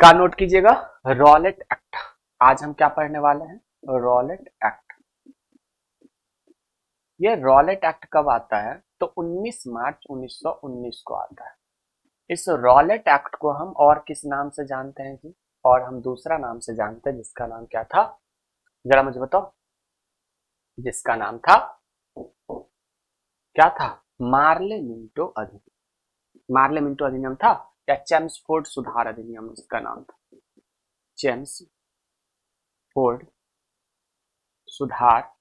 का नोट कीजिएगा, Rowlatt act. आज हम क्या पढ़ने वाले हैं, रॉलेट एक्ट। ये रॉलेट एक्ट कब आता है, तो 19 मार्च 1919 को आता है। इस रॉलेट एक्ट को हम और किस नाम से जानते हैं जी, और हम दूसरा नाम से जानते हैं जिसका नाम क्या था, जरा मुझे बताओ। जिसका नाम था, क्या था, मार्ले मिंटो अधिनियम। मार्ले मिंटो अधिनियम था या चेम्सफोर्ड सुधार अधिनियम इसका नाम था, चेम्सफोर्ड सुधार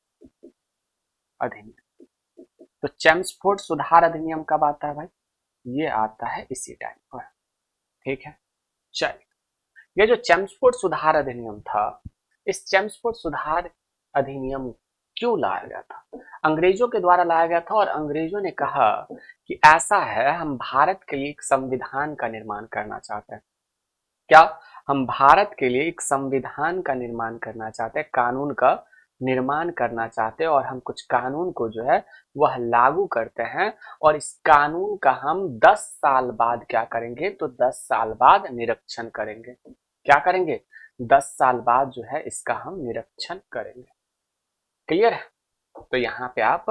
अधिनियम। तो चेम्सफोर्ड सुधार अधिनियम कब आता है भाई, ये आता है इसी टाइम पर। ठीक है, चलिए। ये जो चेम्सफोर्ड सुधार अधिनियम था, इस चेम्सफोर्ड सुधार अधिनियम क्यों लाया गया था, अंग्रेजों के द्वारा लाया गया था। और अंग्रेजों ने कहा कि ऐसा है, हम भारत के लिए एक संविधान का निर्माण करना चाहते हैं। क्या, हम भारत के लिए एक संविधान का निर्माण करना चाहते हैं, कानून का निर्माण करना चाहते हैं, और हम कुछ कानून को जो है वह लागू करते हैं। और इस कानून का हम 10 साल बाद क्या करेंगे, तो 10 साल बाद निरीक्षण करेंगे। क्या करेंगे, 10 साल बाद जो है इसका हम निरीक्षण करेंगे। क्लियर है, तो यहाँ पे आप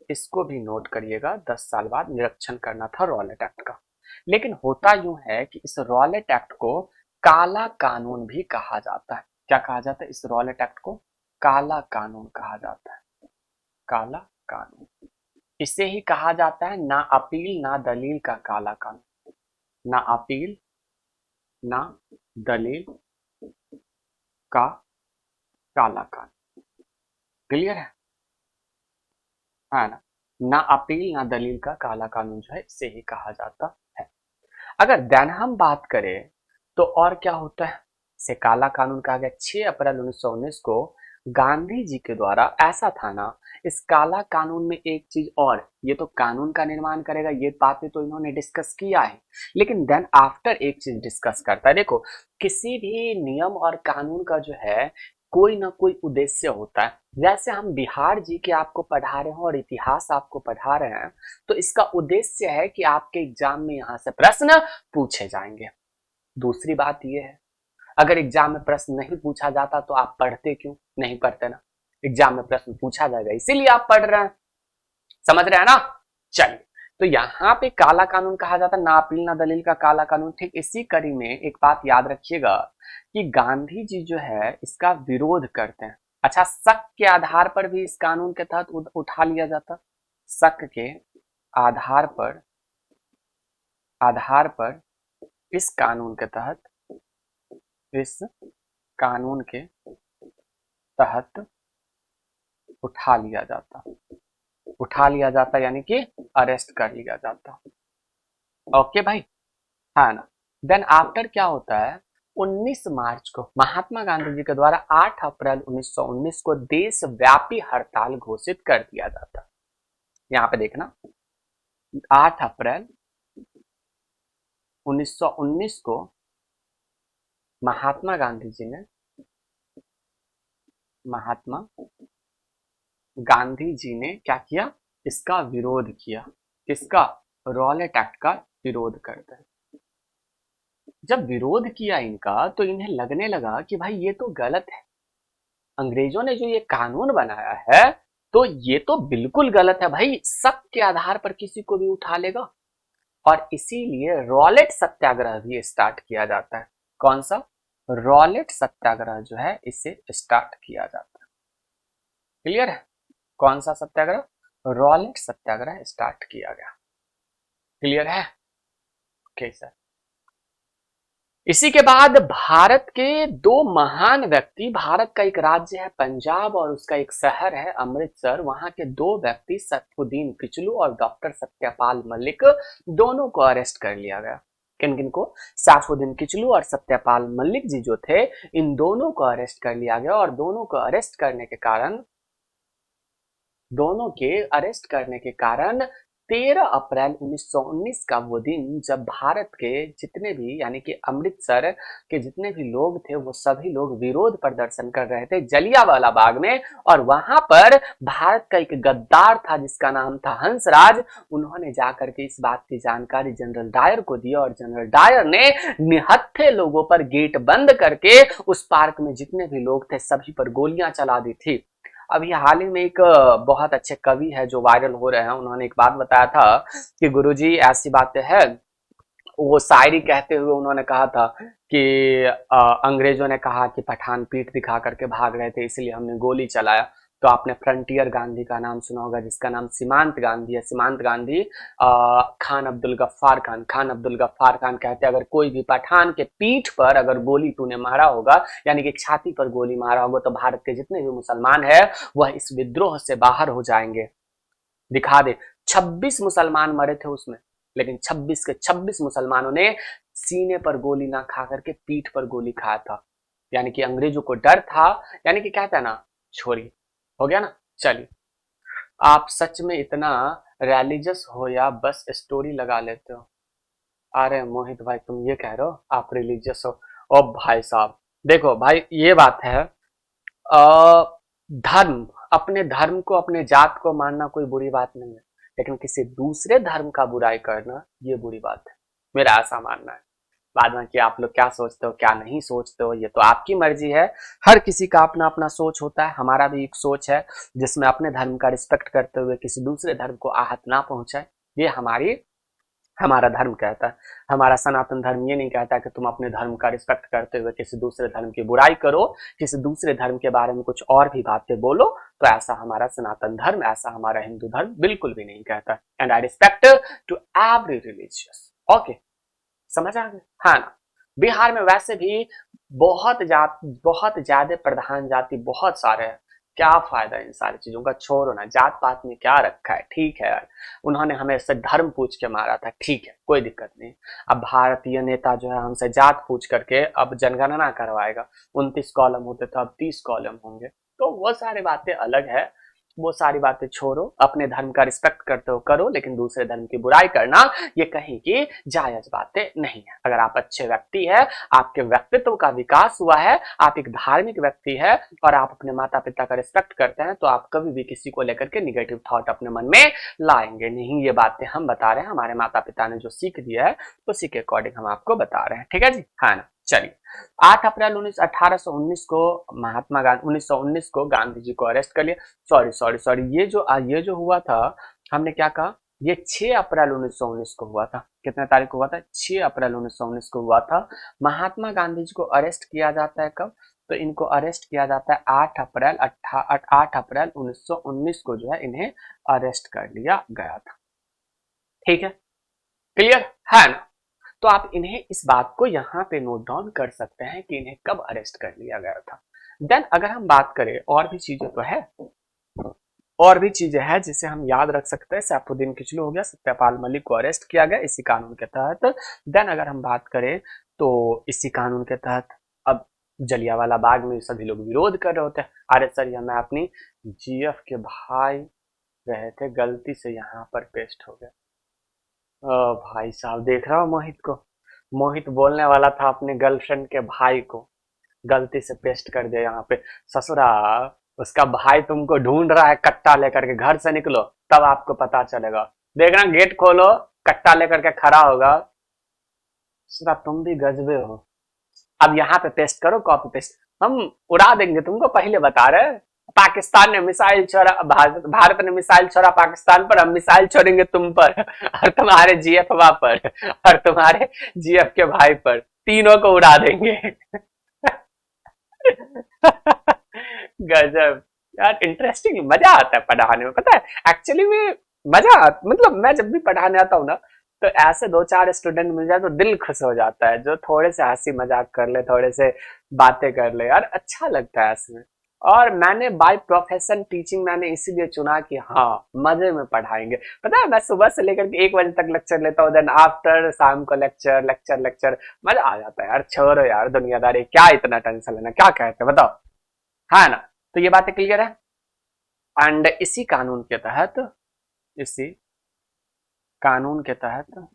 इसको भी नोट करिएगा, 10 साल बाद निरीक्षण करना था रॉलेट एक्ट का। लेकिन होता यूं है कि इस रॉलेट एक्ट को काला कानून भी कहा जाता है। क्या कहा जाता है, इस रॉलेट एक्ट को काला कानून कहा जाता है, काला कानून। इसे ही कहा जाता है ना अपील ना दलील का काला कानून, ना अपील ना दलील का काला कानून। क्लियर है ना, ना अपील ना दलील का काला कानून जो है इसे ही कहा जाता है। अगर देन हम बात करें तो और क्या होता है, इसे काला कानून कहा गया। 6 अप्रैल 1919 को गांधी जी के द्वारा, ऐसा था ना, इस काला कानून में एक चीज और, ये तो कानून का निर्माण करेगा, ये बातें तो इन्होंने डिस्कस किया है, लेकिन देन आफ्टर एक चीज डिस्कस करता है। देखो, किसी भी नियम और कानून का जो है कोई ना कोई उद्देश्य होता है। जैसे हम बिहार जी के आपको पढ़ा रहे हैं और इतिहास आपको पढ़ा रहे हैं, तो इसका उद्देश्य है कि आपके एग्जाम में यहां से प्रश्न पूछे जाएंगे। दूसरी बात यह है, अगर एग्जाम में प्रश्न नहीं पूछा जाता तो आप पढ़ते क्यों, नहीं पढ़ते ना। एग्जाम में प्रश्न पूछा जाएगा इसीलिए आप पढ़ रहे हैं, समझ रहे हैं ना। चलिए, तो यहाँ पे काला कानून कहा जाता है, ना अपील ना दलील का काला कानून। ठीक इसी कड़ी में एक बात याद रखिएगा कि गांधी जी जो है इसका विरोध करते हैं। अच्छा, शक के आधार पर भी इस कानून के तहत उठा लिया जाता, शक के आधार पर, इस कानून के तहत, इस कानून के तहत उठा लिया जाता, यानी कि अरेस्ट कर लिया जाता। ओके भाई, हाँ ना। देन आफ्टर क्या होता है, 19 मार्च को महात्मा गांधी जी के द्वारा 8 अप्रैल 1919 को देशव्यापी हड़ताल घोषित कर दिया जाता। यहाँ पे देखना, 8 अप्रैल 1919 को महात्मा गांधी जी ने, महात्मा गांधी जी ने क्या किया, इसका विरोध किया। किसका, रॉलेट एक्ट का विरोध करते हैं। जब विरोध किया इनका, तो इन्हें लगने लगा कि भाई ये तो गलत है, अंग्रेजों ने जो ये कानून बनाया है तो ये तो बिल्कुल गलत है भाई, शक के आधार पर किसी को भी उठा लेगा। और इसीलिए रॉलेट सत्याग्रह भी स्टार्ट किया जाता है। कौन सा, रॉलेट सत्याग्रह जो है इसे स्टार्ट किया जाता है। क्लियर है, कौन सा सत्याग्रह, रॉलेट सत्याग्रह स्टार्ट किया गया। क्लियर है, ओके सर। इसी के बाद भारत के दो महान व्यक्ति, भारत का एक राज्य है पंजाब और उसका एक शहर है अमृतसर, वहां के दो व्यक्ति सैफुद्दीन किचलू और डॉक्टर सत्यपाल मलिक, दोनों को अरेस्ट कर लिया गया। किन किन को, सैफुद्दीन किचलू और सत्यपाल मलिक जी जो थे, इन दोनों को अरेस्ट कर लिया गया। और दोनों को अरेस्ट करने के कारण 13 अप्रैल 1919 का वो दिन जब भारत के जितने भी यानी कि अमृतसर के जितने भी लोग थे वो सभी लोग विरोध प्रदर्शन कर रहे थे जलियांवाला बाग में, और वहां पर भारत का एक गद्दार था जिसका नाम था हंसराज। उन्होंने जाकर के इस बात की जानकारी जनरल डायर को दी और जनरल डायर ने निहत्थे लोगों पर गेट बंद करके उस पार्क में जितने भी लोग थे सभी पर गोलियां चला दी थी। अभी हाल ही में एक बहुत अच्छे कवि है जो वायरल हो रहे हैं, उन्होंने एक बात बताया था कि गुरुजी ऐसी बातें हैं, वो शायरी कहते हुए उन्होंने कहा था कि अंग्रेजों ने कहा कि पठान पीठ दिखा करके भाग रहे थे इसलिए हमने गोली चलाया। तो आपने फ्रंटियर गांधी का नाम सुना होगा जिसका नाम सीमांत गांधी है। सीमांत गांधी खान अब्दुल गफ्फार खान, खान अब्दुल गफ्फार खान कहते हैं अगर कोई भी पठान के पीठ पर अगर गोली तूने मारा होगा यानी कि छाती पर गोली मारा होगा तो भारत के जितने भी मुसलमान है वह इस विद्रोह से बाहर हो जाएंगे। दिखा दे 26 मुसलमान मरे थे उसमें, लेकिन 26 के 26 मुसलमानों ने सीने पर गोली ना खा करके पीठ पर गोली खाया था, यानी कि अंग्रेजों को डर था। यानी कि कहता है ना, छोड़िए, हो गया ना। चलिए, आप सच में इतना रिलीजियस हो या बस स्टोरी लगा लेते हो? अरे मोहित भाई तुम ये कह रहे हो आप रिलीजियस हो? ओ भाई साहब देखो भाई ये बात है, धर्म, अपने धर्म को अपने जात को मानना कोई बुरी बात नहीं है, लेकिन किसी दूसरे धर्म का बुराई करना ये बुरी बात है, मेरा ऐसा मानना है। बाद में कि आप लोग क्या सोचते हो क्या नहीं सोचते हो ये तो आपकी मर्जी है, हर किसी का अपना अपना सोच होता है। हमारा भी एक सोच है जिसमें अपने धर्म का रिस्पेक्ट करते हुए किसी दूसरे धर्म को आहत ना पहुंचाए, ये हमारा धर्म कहता है। हमारा सनातन धर्म ये नहीं कहता कि तुम अपने धर्म का रिस्पेक्ट करते हुए किसी दूसरे धर्म की बुराई करो, किसी दूसरे धर्म के बारे में कुछ और भी बातें बोलो। तो ऐसा हमारा सनातन धर्म, ऐसा हमारा हिंदू धर्म बिल्कुल भी नहीं कहता। And I respect to every religious. Okay, समझ आ गए? हाँ ना। बिहार में वैसे भी बहुत ज्यादा प्रधान जाति बहुत सारे हैं। क्या फायदा इन सारी चीजों का, छोड़ो ना, जात पात में क्या रखा है। ठीक है यार, उन्होंने हमें से धर्म पूछ के मारा था, ठीक है कोई दिक्कत नहीं। अब भारतीय नेता जो है हमसे जात पूछ करके अब जनगणना करवाएगा, 29 कॉलम होते तो अब 30 कॉलम होंगे। तो वो सारी बातें अलग है, वो सारी बातें छोड़ो, अपने धर्म का रिस्पेक्ट करते हो करो, लेकिन दूसरे धर्म की बुराई करना ये कहीं की जायज बातें नहीं है। अगर आप अच्छे व्यक्ति है, आपके व्यक्तित्व का विकास हुआ है, आप एक धार्मिक व्यक्ति है और आप अपने माता पिता का रिस्पेक्ट करते हैं, तो आप कभी भी किसी को लेकर के निगेटिव थॉट अपने मन में लाएंगे नहीं। ये बातें हम बता रहे हैं, हमारे माता पिता ने जो सीख दिया है उसी के अकॉर्डिंग हम आपको बता रहे हैं, ठीक है जी, हाँ ना। चलिए, 8 अप्रैल 1819 को महात्मा गांधी 1919 को गांधी जी को अरेस्ट कर लिया। सॉरी ये जो हुआ था, हमने क्या कहा, ये 6 अप्रैल 1919 को हुआ था। कितने तारीख को हुआ था? 6 अप्रैल 1919 को हुआ था। महात्मा गांधी जी को अरेस्ट किया जाता है कब? तो इनको अरेस्ट किया जाता है 8 अप्रैल 1919 को जो है इन्हें अरेस्ट कर लिया गया था। ठीक है, क्लियर है ना? तो आप इन्हें इस बात को यहाँ पे नोट डाउन कर सकते हैं कि इन्हें कब अरेस्ट कर लिया गया था। देन अगर हम बात करें, और भी चीजें तो है, और भी चीजें हैं जिसे हम याद रख सकते हैं। सैफुद्दीन किचलू हो गया, सत्यपाल मलिक को अरेस्ट किया गया इसी कानून के तहत। देन अगर हम बात करें तो इसी कानून के तहत अब जलियांवाला बाग में सभी लोग विरोध कर रहे होते हैं। अरे सर ये मैं अपनी जीएफ के भाई रहे थे, गलती से यहाँ पर पेस्ट हो गया। ओ भाई साहब, देख रहा हो मोहित को, मोहित बोलने वाला था अपने गर्लफ्रेंड के भाई को, गलती से पेस्ट कर दिया यहाँ पे। ससुरा, उसका भाई तुमको ढूंढ रहा है कट्टा लेकर के, घर से निकलो तब आपको पता चलेगा। देखना गेट खोलो, कट्टा लेकर के खड़ा होगा। ससुरा तुम भी गजबे हो। अब यहाँ पे पेस्ट करो, कॉपी पेस्ट, हम उड़ा देंगे तुमको, पहले बता रहे। पाकिस्तान ने मिसाइल छोड़ा, भारत ने मिसाइल छोड़ा पाकिस्तान पर, हम मिसाइल छोड़ेंगे तुम पर और तुम्हारे जीएफ पर और तुम्हारे जीएफ के भाई पर, तीनों को उड़ा देंगे। गजब यार, इंटरेस्टिंग, मजा आता है पढ़ाने में, पता है एक्चुअली में मतलब मैं जब भी पढ़ाने आता हूँ ना तो ऐसे दो चार स्टूडेंट मिल जाए तो दिल खुश हो जाता है, जो थोड़े से हंसी मजाक कर ले, थोड़े से बातें कर ले यार, अच्छा लगता है इसमें। और मैंने बाय प्रोफेशन टीचिंग मैंने इसीलिए चुना कि हाँ मजे में पढ़ाएंगे। पता है मैं सुबह से लेकर के 1 बजे तक लेक्चर लेता हूँ, देन आफ्टर शाम को लेक्चर लेक्चर लेक्चर, मजा आ जाता है यार। छोड़ो यार दुनियादारी, क्या इतना टेंशन लेना, क्या कहते हैं बताओ, है ना? तो ये बातें क्लियर है। एंड इसी कानून के तहत, इसी कानून के तहत,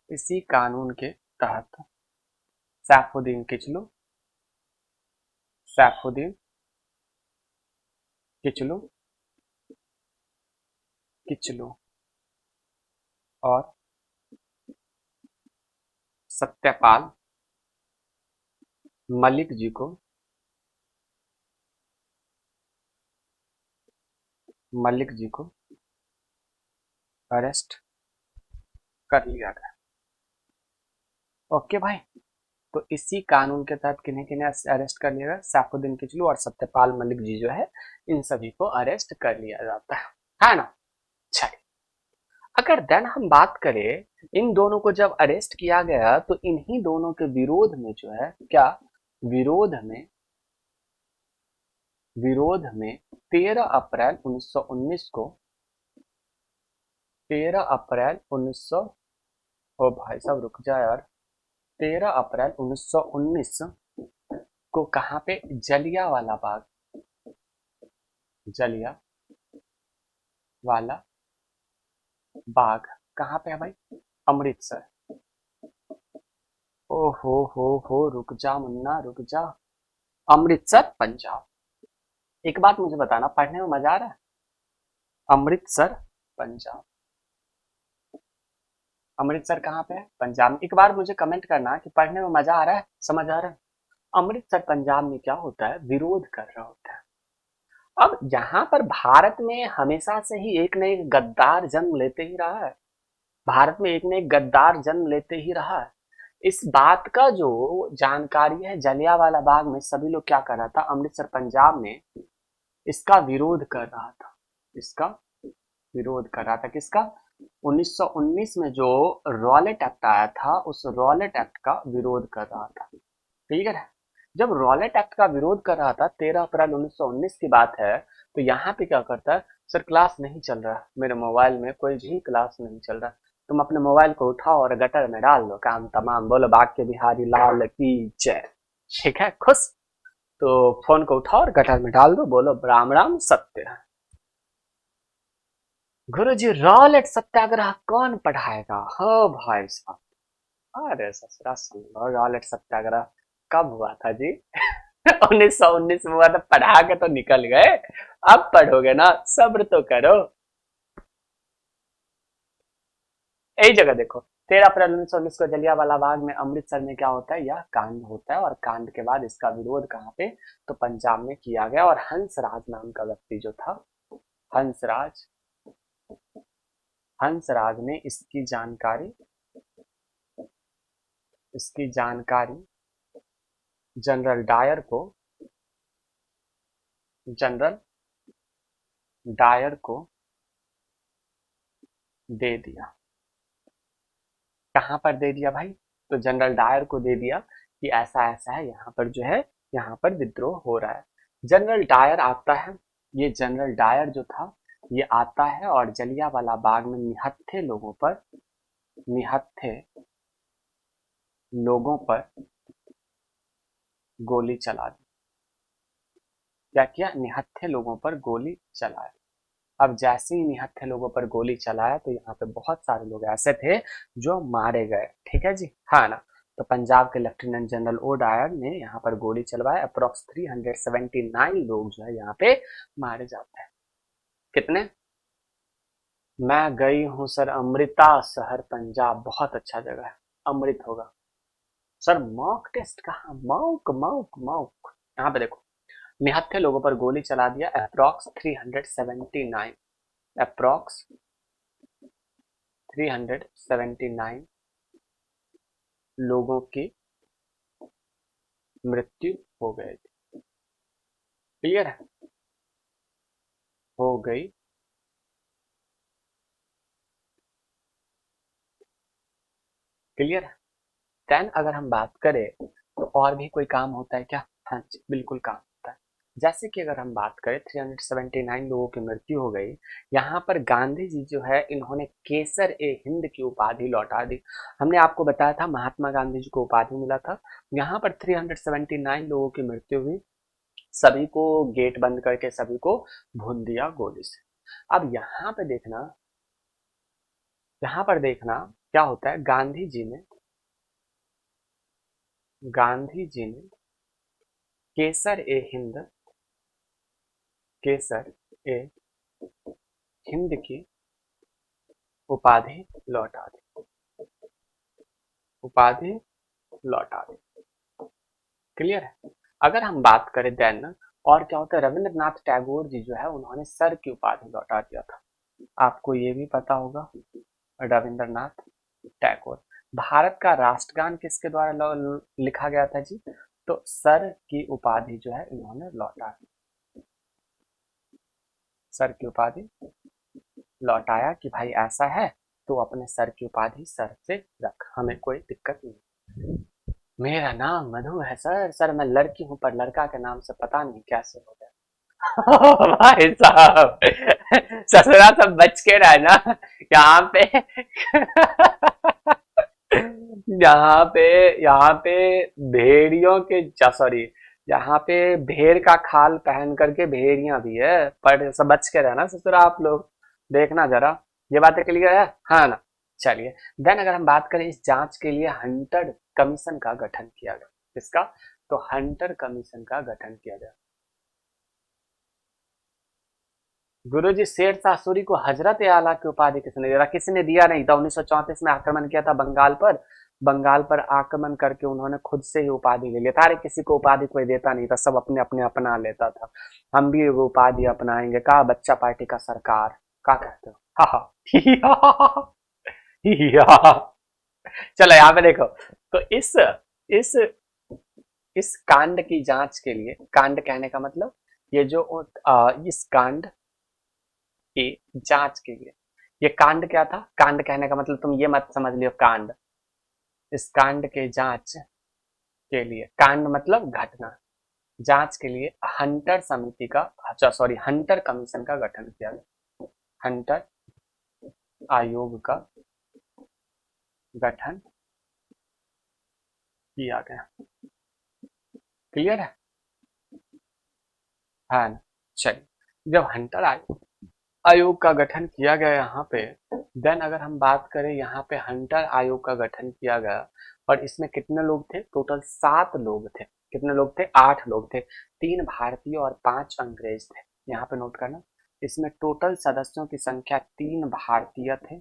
इसी कानून के तहत सैफुद्दीन किचलू, सैफुद्दीन किचलू, किचलू और सत्यपाल मलिक जी को, मलिक जी को अरेस्ट कर लिया गया। ओके भाई, तो इसी कानून के तहत किन्हें किन्हें अरेस्ट कर लिया गया? सैफुद्दीन किचलू और सत्यपाल मलिक जी जो है, इन सभी को अरेस्ट कर लिया जाता है ना? चलिए, अगर देन हम बात करें इन दोनों को जब अरेस्ट किया गया तो इन्हीं दोनों के विरोध में जो है क्या, विरोध में 13 अप्रैल 1919 को, 13 अप्रैल 1900, ओ भाई साहब रुक जा यार, 13 अप्रैल 1919 को कहां पे? जलियांवाला बाग, जलियांवाला बाग कहां पे है भाई? अमृतसर। ओ हो रुक जा मुन्ना रुक जा, अमृतसर पंजाब। एक बात मुझे बताना, पढ़ने में मजा आ रहा है? अमृतसर पंजाब, अमृतसर कहाँ पे है? पंजाब में। एक बार मुझे कमेंट करना कि पढ़ने में मजा आ रहा है, समझ आ रहा है? अमृतसर पंजाब में क्या होता है? विरोध कर रहा होता है। अब यहाँ पर भारत में हमेशा से ही एक न एक गद्दार जन्म लेते ही रहा है, भारत में एक न एक गद्दार जन्म लेते ही रहा है। इस बात का जो जानकारी है, जलियांवाला बाग में सभी लोग क्या कर रहा था? अमृतसर पंजाब में इसका विरोध कर रहा था, इसका विरोध कर रहा था। किसका? 1919 में जो रॉलेट एक्ट आया था, उस रॉलेट एक्ट का विरोध कर रहा था। ठीक है, जब रॉलेट एक्ट का विरोध कर रहा था, 13 अप्रैल 1919 की बात है, तो यहाँ पे क्या करता है? सर क्लास नहीं चल रहा, मेरे मोबाइल में कोई भी क्लास नहीं चल रहा, तुम अपने मोबाइल को उठाओ और गटर में डाल दो, काम तमाम। बोलो बाके बिहारी लाल की जय। ठीक है, खुश? तो फोन को उठाओ और गटर में डाल दो, बोलो राम राम सत्य। गुरुजी रॉलेट सत्याग्रह कौन पढ़ाएगा? हो भाई साहब, अरे ससुरा सुन लो, रॉलेट सत्याग्रह कब हुआ था जी? 1919 में हुआ था, पढ़ा के तो निकल गए, अब पढ़ोगे ना, सब्र तो करो। यही जगह देखो, 13 अप्रैल 1919 को जलियांवाला बाग में अमृतसर में क्या होता है? यह कांड होता है, और कांड के बाद इसका विरोध कहाँ पे? तो पंजाब में किया गया। और हंसराज नाम का व्यक्ति जो था, हंसराज, हंसराज ने इसकी जानकारी जनरल डायर को, जनरल डायर को दे दिया। कहां पर दे दिया भाई? तो जनरल डायर को दे दिया कि ऐसा ऐसा है, यहाँ पर जो है, यहाँ पर विद्रोह हो रहा है। जनरल डायर आता है, ये जनरल डायर जो था ये आता है और जलियांवाला बाग में निहत्थे लोगों पर, निहत्थे लोगों पर गोली चला दी। क्या किया? निहत्थे लोगों पर गोली चलाया। अब जैसे ही निहत्थे लोगों पर गोली चलाया तो यहाँ पे बहुत सारे लोग ऐसे थे जो मारे गए। ठीक है जी, हाँ ना? तो पंजाब के लेफ्टिनेंट जनरल ओ डायर ने यहाँ पर गोली चलवाया, अप्रोक्स 379 लोग जो है यहाँ पे मारे जाते हैं। कितने? मैं गई हूँ सर अमृता शहर पंजाब, बहुत अच्छा जगह है, अमृत होगा सर। मॉक टेस्ट कहाँ? मॉक मॉक मॉक, यहाँ पे देखो, निहत्थे लोगों पर गोली चला दिया, अप्रोक्स 379, अप्रोक्स 379 लोगों की मृत्यु हो गई थी। क्लियर है? हो गई। क्लियर है? देन अगर हम बात करें तो और भी कोई काम होता है क्या? हाँ जी, बिल्कुल काम होता है। जैसे कि अगर हम बात करें 379 लोगों की मृत्यु हो गई, यहाँ पर गांधी जी जो है इन्होंने केसर ए हिंद की उपाधि लौटा दी। हमने आपको बताया था महात्मा गांधी जी को उपाधि मिला था। यहाँ पर 379 लोगों की मृत्यु हुई, सभी को गेट बंद करके सभी को भून दिया गोली से। अब यहाँ पे देखना, यहां पर देखना क्या होता है, गांधी जी ने केसर ए हिंद, केसर ए हिंद की उपाधि लौटा दी, उपाधि लौटा दी। क्लियर है। अगर हम बात करें देन और क्या होता है, रविंद्रनाथ टैगोर जी जो है उन्होंने सर की उपाधि लौटा दिया था। आपको ये भी पता होगा, रविंद्रनाथ टैगोर। भारत का राष्ट्रगान किसके द्वारा लिखा गया था जी, तो सर की उपाधि जो है इन्होंने लौटा दी, सर की उपाधि लौटाया कि भाई ऐसा है तो अपने सर की उपाधि सर से रख, हमें कोई दिक्कत नहीं। मेरा नाम मधु है सर, सर मैं लड़की हूं पर लड़का के नाम से पता नहीं कैसे हो गया। भाई साहब, ससुरा सब बच के रहना यहाँ पे। यहाँ पे भेड़ियों के, सॉरी, यहाँ पे भेड़ का खाल पहन करके भेड़ियां भी है, पर सब बच के रहना ससुरा आप लोग, देखना जरा। ये बातें क्लियर है, हाँ ना। चलिए, देन अगर हम बात करें, इस जांच के लिए हंटर कमीशन का गठन किया गया। किसका, तो हंटर कमीशन का गठन किया गया। गुरुजी, शेर शाह सूरी को हजरत आला की उपाधि किसने दिया था, किसी ने दिया नहीं था। 1934 में आक्रमण किया था बंगाल पर, बंगाल पर आक्रमण करके उन्होंने खुद से ही उपाधि ले लिया था। अरे किसी को उपाधि कोई देता नहीं था, सब अपने अपने अपना लेता था। हम भी वो उपाधि अपनाएंगे, कहा बच्चा पार्टी का सरकार, क्या कहते हो, हा हा चलो यहाँ पे देखो, तो इस इस कांड की जांच के लिए, कांड कहने का मतलब ये जो इस कांड की जांच के लिए, ये कांड क्या था, कांड कहने का मतलब तुम ये मत समझ लियो कांड, इस कांड के जांच के लिए, कांड मतलब घटना, जांच के लिए हंटर समिति का, अच्छा सॉरी, हंटर कमीशन का गठन किया गया, हंटर आयोग का गठन किया गया। क्लियर है ना। चलिए, जब हंटर आयोग आयोग का गठन किया गया यहाँ पे, देन अगर हम बात करें यहाँ पे हंटर आयोग का गठन किया गया, और इसमें कितने लोग थे, टोटल 7 लोग थे। कितने लोग थे, 8 लोग थे, 3 भारतीय और 5 अंग्रेज थे। यहाँ पे नोट करना, इसमें टोटल सदस्यों की संख्या 3 भारतीय थे,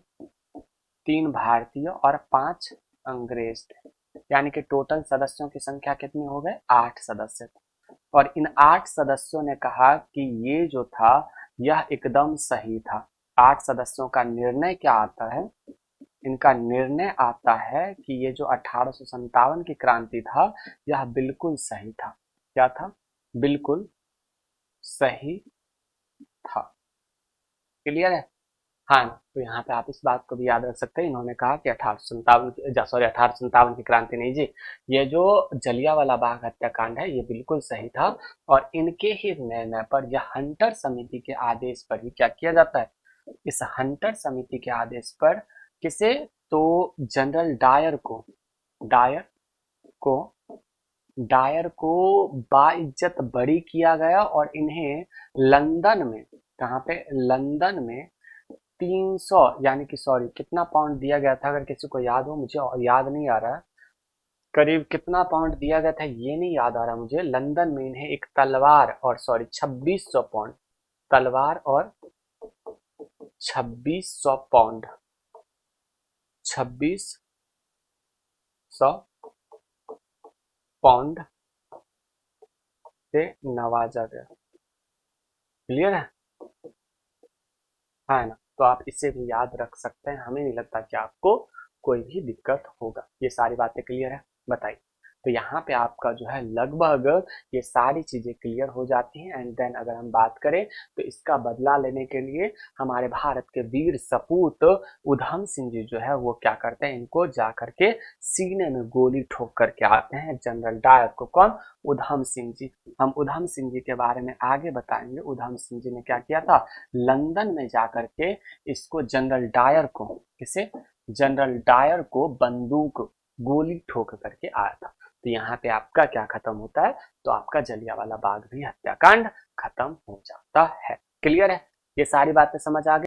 3 भारतीय और 5 अंग्रेज थे, यानी कि टोटल सदस्यों की संख्या कितनी हो गए, 8 सदस्य थे। और इन 8 सदस्यों ने कहा कि ये जो था यह एकदम सही था। 8 सदस्यों का निर्णय क्या आता है, इनका निर्णय आता है कि ये जो 1857 की क्रांति था यह बिल्कुल सही था। क्या था, बिल्कुल सही था। क्लियर है, हाँ। तो यहाँ पे आप इस बात को भी याद रख सकते हैं, इन्होंने कहा कि 1857, सॉरी 1857 की क्रांति नहीं जी, ये जो जलियांवाला बाग हत्याकांड है ये बिल्कुल सही था। और इनके ही निर्णय पर, यह हंटर समिति के आदेश पर ही क्या किया जाता है, इस हंटर समिति के आदेश पर किसे, तो जनरल डायर को डायर को बाइज्जत बरी किया गया, और इन्हें लंदन में, कहाँ पे, लंदन में 300, यानी कि सॉरी कितना पाउंड दिया गया था, अगर किसी को याद हो, मुझे याद नहीं आ रहा है, करीब कितना पाउंड दिया गया था ये नहीं याद आ रहा मुझे। लंदन में इन्हें एक तलवार और, सॉरी 2600 पाउंड, तलवार और 2600 पाउंड, 2600 पाउंड से नवाजा गया। क्लियर है, हाँ ना। तो आप इसे भी याद रख सकते हैं, हमें नहीं लगता कि आपको कोई भी दिक्कत होगा। ये सारी बातें क्लियर है, बताइए। तो यहाँ पे आपका जो है लगभग ये सारी चीजें क्लियर हो जाती हैं। एंड देन अगर हम बात करें तो इसका बदला लेने के लिए हमारे भारत के वीर सपूत उधम सिंह जी जो है वो क्या करते हैं, इनको जा करके सीने में गोली ठोक करके आते हैं, जनरल डायर को। कौन, उधम सिंह जी। हम उधम सिंह जी के बारे में आगे बताएंगे। उधम सिंह जी ने क्या किया था, लंदन में जाकर के इसको, जनरल डायर को, किसे, जनरल डायर को बंदूक गोली ठोक करके आया था। तो यहाँ पे आपका क्या खत्म होता है, तो आपका जलियांवाला बाग भी हत्याकांड खत्म हो जाता है। क्लियर है, ये सारी बातें समझ आ गई।